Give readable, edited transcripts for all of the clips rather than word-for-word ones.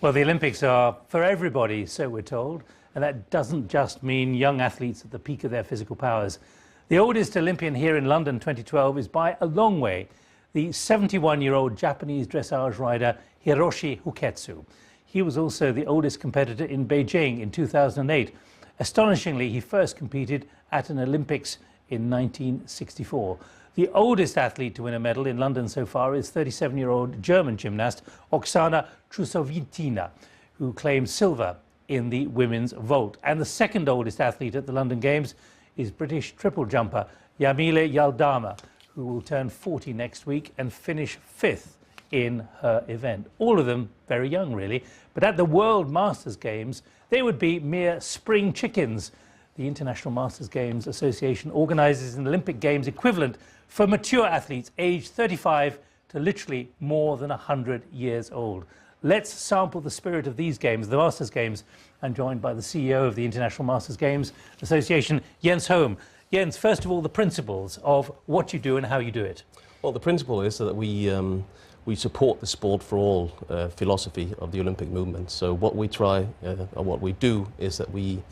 Well, the Olympics are for everybody, so we're told, and that doesn't just mean young athletes at the peak of their physical powers. The oldest Olympian here in London 2012 is by a long way the 71-year-old Japanese dressage rider Hiroshi Huketsu. He was also the oldest competitor in Beijing in 2008. Astonishingly, he first competed at an Olympics in 1964. The oldest athlete to win a medal in London so far is 37-year-old German gymnast Oksana Chusovitina, who claimed silver in the women's vault. And the second oldest athlete at the London Games is British triple jumper Yamile Yaldama, who will turn 40 next week and finish 5th in her event. All of them very young, really. But at the World Masters Games, they would be mere spring chickens. The International Masters Games Association organises an Olympic Games equivalent for mature athletes aged 35 to literally more than 100 years old. Let's sample the spirit of these games, the Masters Games. I'm joined by the CEO of the International Masters Games Association, Jens Holm. Jens, first of all, the principles of what you do and how you do it. Well, the principle is that we support the sport for all philosophy of the Olympic movement. So what we try, or what we do, is that we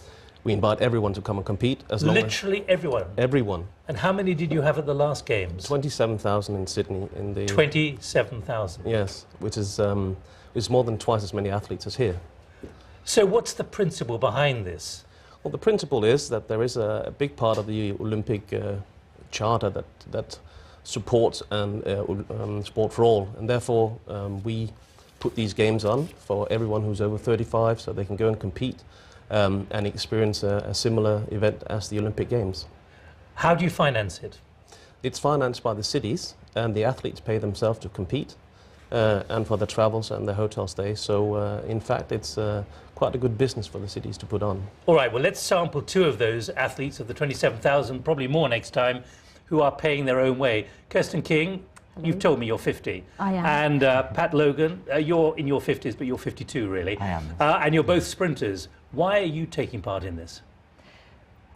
invite everyone to come and compete. Literally everyone? Everyone. And how many did you have at the last Games? 27,000 in Sydney. 27,000? Yes, which is more than twice as many athletes as here. So what's the principle behind this? Well, the principle is that there is a big part of the Olympic charter that supports sport for all, and therefore we put these games on for everyone who's over 35 so they can go and compete and experience a similar event as the Olympic Games. How do you finance it? It's financed by the cities, and the athletes pay themselves to compete and for the travels and the hotel stays. So in fact it's quite a good business for the cities to put on. All right, well, let's sample two of those athletes of the 27,000, probably more next time, who are paying their own way. Kirsten King, you've told me you're 50. I am. And Pat Logan, you're in your 50s, but you're 52, really. I am. And you're both sprinters. Why are you taking part in this?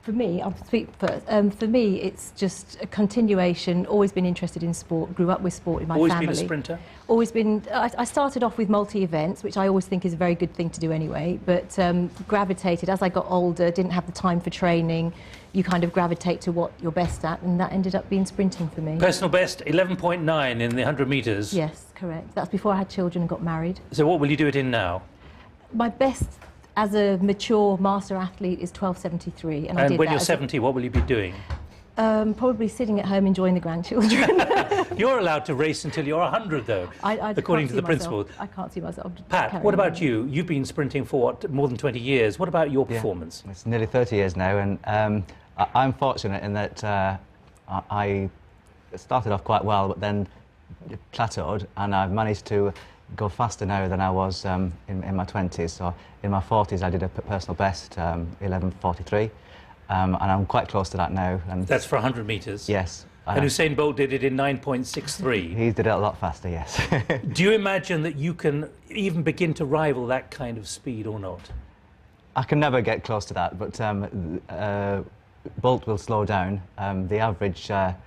For me, I'll speak first. For me, it's just a continuation. Always been interested in sport. Grew up with sport in my family. Always been a sprinter? Always been. I started off with multi-events, which I always think is a very good thing to do anyway. But gravitated as I got older. Didn't have the time for training. You kind of gravitate to what you're best at, and that ended up being sprinting for me. Personal best 11.9 in the 100 metres. Yes, correct. That's before I had children and got married. So what will you do it in now? My best as a mature master athlete is 12.73, and I did when that you're 70, what will you be doing? Probably sitting at home enjoying the grandchildren. You're allowed to race until you're 100, though, according to the principle. I can't see myself. Pat, what about you? You've been sprinting for what, more than 20 years. What about your performance? It's nearly 30 years now, and I'm fortunate in that I started off quite well, but then plateaued, and I've managed to go faster now than I was in my 20s. So in my 40s I did a personal best, 11.43, and I'm quite close to that now. And that's for 100 metres? Yes. And Usain Bolt did it in 9.63? He did it a lot faster, yes. Do you imagine that you can even begin to rival that kind of speed or not? I can never get close to that, but Bolt will slow down. The average that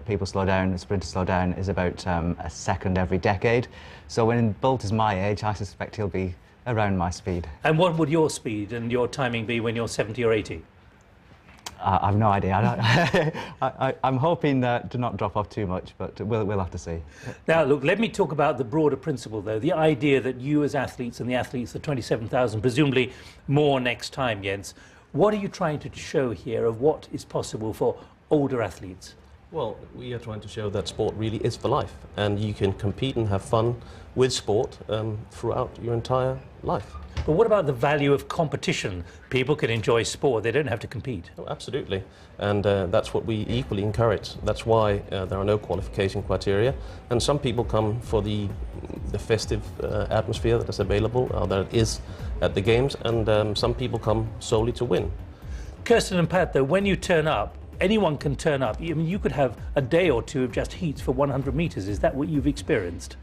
people slow down, the sprinters slow down, is about a second every decade. So when Bolt is my age, I suspect he'll be around my speed. And what would your speed and your timing be when you're 70 or 80? I've no idea. I'm hoping to not drop off too much, but we'll have to see. Now, look, let me talk about the broader principle, though. The idea that you as athletes and the athletes, the 27,000, presumably more next time, Jens, what are you trying to show here of what is possible for older athletes? Well, we are trying to show that sport really is for life, and you can compete and have fun with sport throughout your entire life. But what about the value of competition? People can enjoy sport, they don't have to compete. Oh, absolutely, and that's what we equally encourage. That's why there are no qualification criteria, and some people come for the festive atmosphere that is available, that is at the Games, and some people come solely to win. Kirsten and Pat, though, when you turn up, anyone can turn up. I mean, you could have a day or two of just heats for 100 metres. Is that what you've experienced?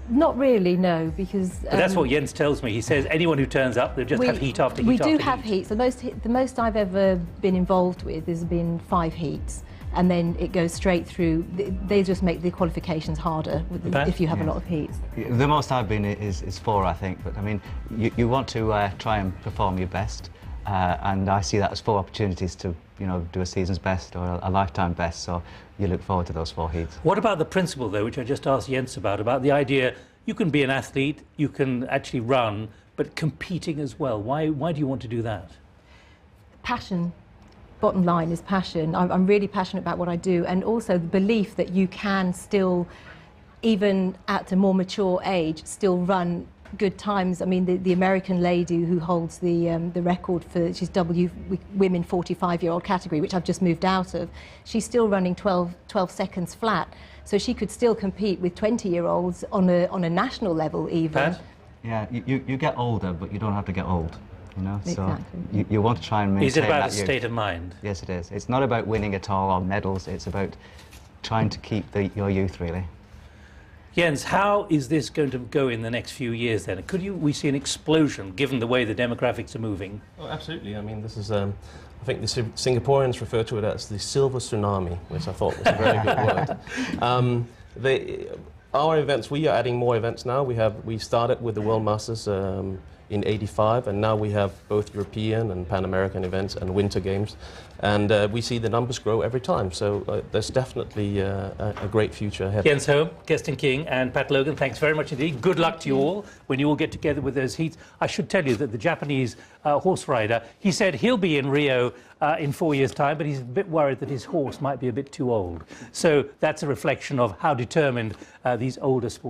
Not really, no, because... But that's what Jens tells me. He says anyone who turns up, they'll just have heat after heat after heat. We do have heats. The most I've ever been involved with has been 5 heats. and then it goes straight through. They just make the qualifications harder Pat? if you have a lot of heats. The most I've been is 4, I think. But I mean, you want to try and perform your best, and I see that as 4 opportunities to, you know, do a season's best or a lifetime best. So you look forward to those 4 heats. What about the principle, though, which I just asked Jens about the idea you can be an athlete, you can actually run, but competing as well? Why do you want to do that? Passion. Bottom line is passion. I'm really passionate about what I do, and also the belief that you can still, even at a more mature age, still run good times. I mean, the American lady who holds the record for, she's women 45-year-old category, which I've just moved out of, she's still running 12 seconds flat. So she could still compete with 20-year-olds on a national level even. Pat? Yeah, you get older, but you don't have to get old. You know, Exactly. so you want to try and maintain Is it about a that youth. state of mind? Yes, it is. It's not about winning at all or medals. It's about trying to keep your youth, really. Jens, how is this going to go in the next few years then? Could we see an explosion given the way the demographics are moving? Oh, absolutely. I mean, this is, I think the Singaporeans refer to it as the silver tsunami, which I thought was a very good word. Our events, we are adding more events now. We started with the World Masters in '85, and now we have both European and Pan American events and Winter Games, and we see the numbers grow every time. So there's definitely a great future ahead. Jens Holm, Kirsten King and Pat Logan, thanks very much indeed. Good luck to you all when you all get together with those heats. I should tell you that the Japanese horse rider, he said he'll be in Rio in 4 years' time, but he's a bit worried that his horse might be a bit too old. So that's a reflection of how determined these older sports